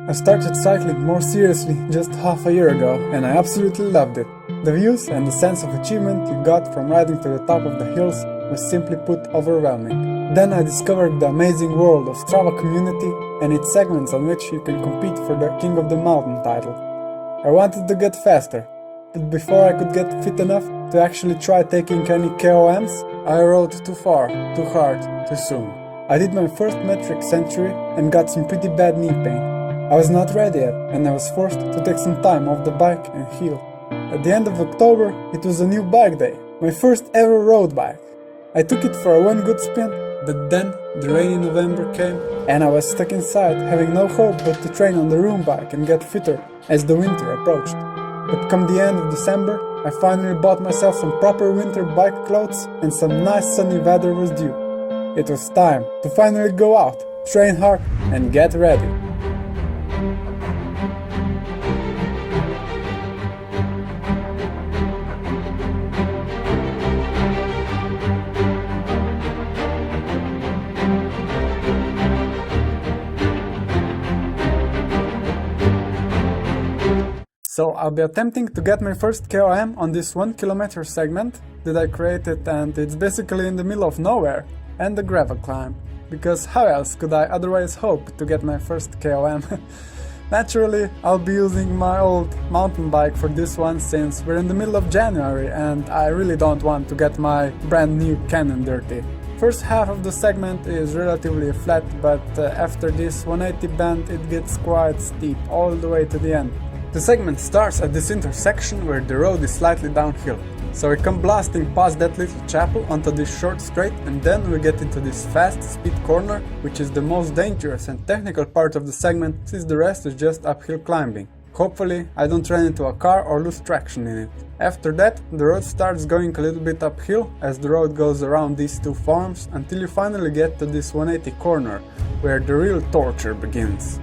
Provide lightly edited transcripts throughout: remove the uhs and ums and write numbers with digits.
I started cycling more seriously just half a year ago, and I absolutely loved it. The views and the sense of achievement you got from riding to the top of the hills was simply put overwhelming. Then I discovered the amazing world of Strava community and its segments on which you can compete for the King of the Mountain title. I wanted to get faster, but before I could get fit enough to actually try taking any KOMs, I rode too far, too hard, too soon. I did my first metric century and got some pretty bad knee pain. I was not ready yet, and I was forced to take some time off the bike and heal. At the end of October, it was a new bike day, my first ever road bike. I took it for one good spin, but then the rainy November came and I was stuck inside, having no hope but to train on the room bike and get fitter as the winter approached. But come the end of December, I finally bought myself some proper winter bike clothes and some nice sunny weather was due. It was time to finally go out, train hard and get ready. So I'll be attempting to get my first KOM on this 1 kilometer segment that I created, and it's basically in the middle of nowhere and a gravel climb, because how else could I otherwise hope to get my first KOM? Naturally, I'll be using my old mountain bike for this one since we're in the middle of January and I really don't want to get my brand new Canyon dirty. First half of the segment is relatively flat, but after this 180 bend it gets quite steep all the way to the end. The segment starts at this intersection where the road is slightly downhill, so we come blasting past that little chapel onto this short straight, and then we get into this fast speed corner, which is the most dangerous and technical part of the segment since the rest is just uphill climbing. Hopefully I don't run into a car or lose traction in it. After that, the road starts going a little bit uphill as the road goes around these two farms until you finally get to this 180 corner, where the real torture begins.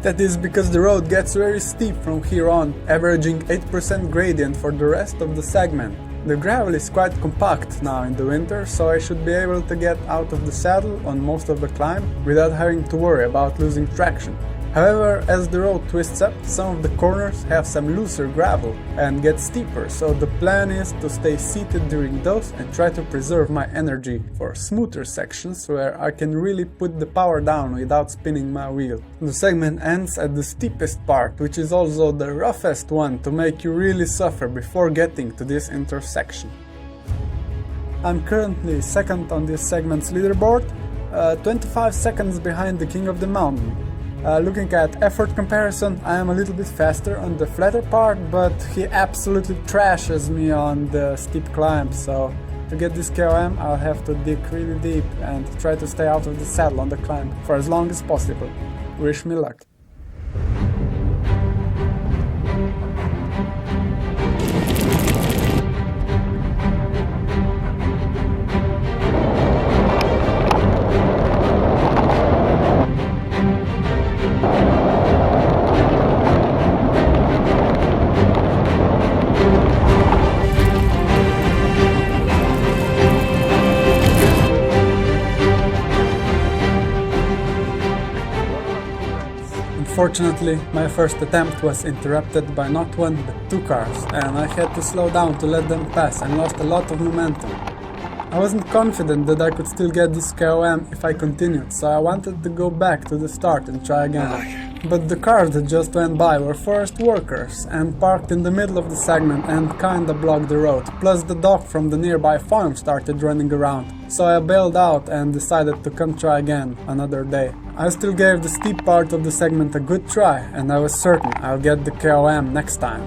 That is because the road gets very steep from here on, averaging 8% gradient for the rest of the segment. The gravel is quite compact now in the winter, so I should be able to get out of the saddle on most of the climb without having to worry about losing traction. However, as the road twists up, some of the corners have some looser gravel and get steeper, so the plan is to stay seated during those and try to preserve my energy for smoother sections where I can really put the power down without spinning my wheel. The segment ends at the steepest part, which is also the roughest one to make you really suffer before getting to this intersection. I'm currently second on this segment's leaderboard, 25 seconds behind the King of the Mountain. Looking at effort comparison, I am a little bit faster on the flatter part, but he absolutely trashes me on the steep climb, so to get this KOM I'll have to dig really deep and try to stay out of the saddle on the climb for as long as possible. Wish me luck. Unfortunately, my first attempt was interrupted by not one but two cars, and I had to slow down to let them pass and lost a lot of momentum. I wasn't confident that I could still get this KOM if I continued, so I wanted to go back to the start and try again. But the cars that just went by were forest workers and parked in the middle of the segment and kinda blocked the road, plus the dog from the nearby farm started running around, so I bailed out and decided to come try again another day. I still gave the steep part of the segment a good try, and I was certain I'll get the KOM next time.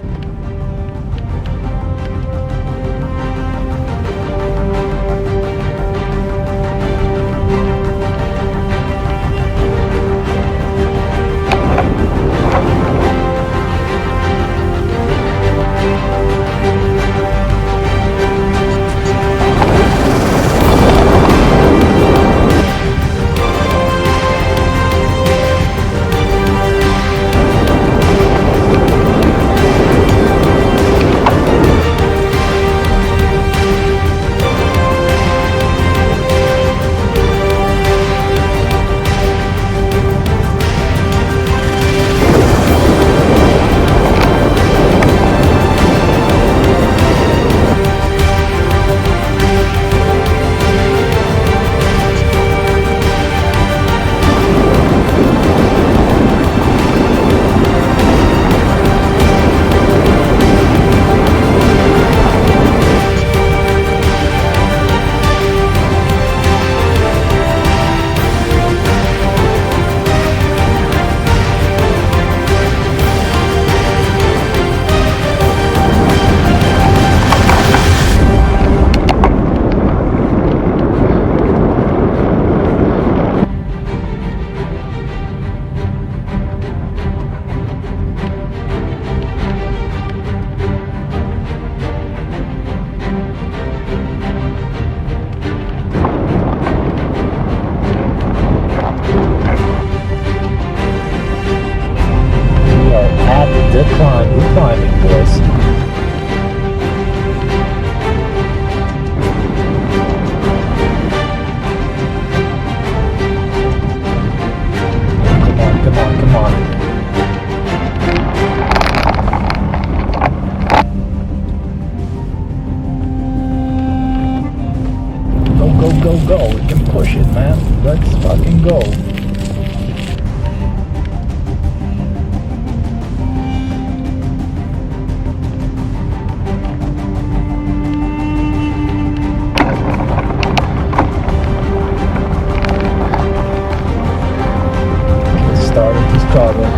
go. We can push it, man. Let's fucking go. It's starting to struggle.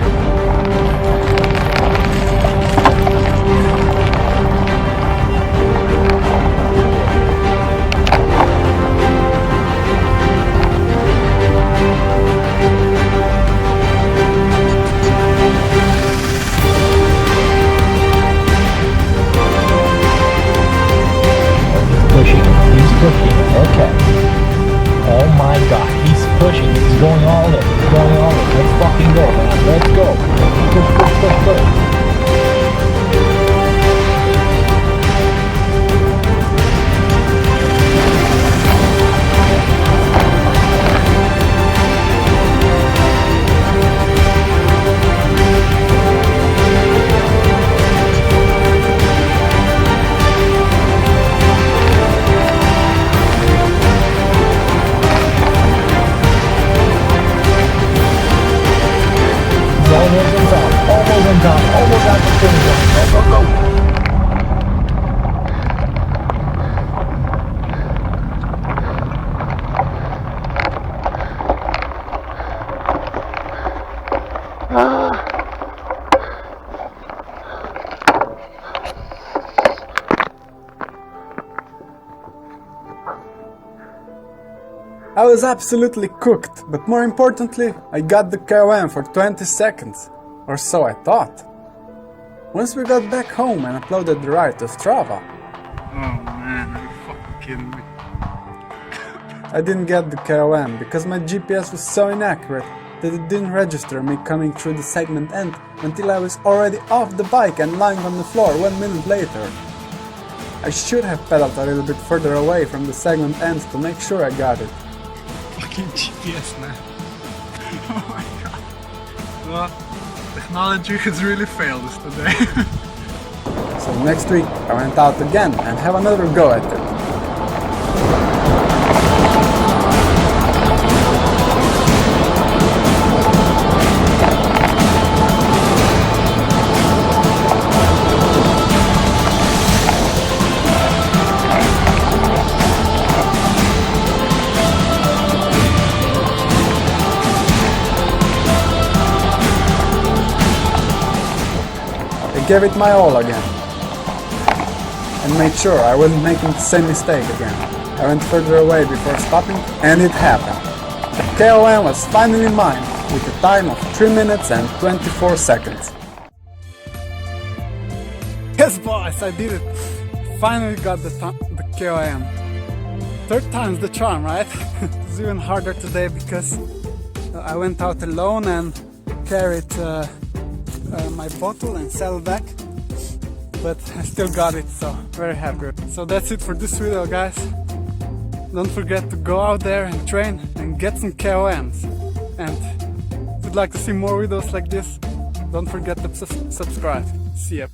Okay. Oh my god, he's pushing. He's going all in. He's going all in. Let's fucking go, man. Let's go. Push, push, push, push. Almost at the finish line. Go, go, go. I was absolutely cooked, but more importantly, I got the KOM for 20 seconds. Or so I thought. Once we got back home and uploaded the ride to Strava. Oh man, are you fucking kidding me? I didn't get the KOM because my GPS was so inaccurate that it didn't register me coming through the segment end until I was already off the bike and lying on the floor 1 minute later. I should have pedaled a little bit further away from the segment end to make sure I got it. Fucking GPS, man. Oh my god. Well, technology has really failed us today. So next week I went out again and have another go at it. I gave it my all again, and made sure I wasn't making the same mistake again. I went further away before stopping, and it happened. The KOM was finally mine, with a time of 3 minutes and 24 seconds. Yes boys, I did it! Finally got the KOM. Third time's the charm, right? It's even harder today because I went out alone and carried my bottle and saddleback, but I still got it, so very happy. So that's it for this video, guys. Don't forget to go out there and train and get some KOMs. And if you'd like to see more videos like this, don't forget to subscribe. See ya.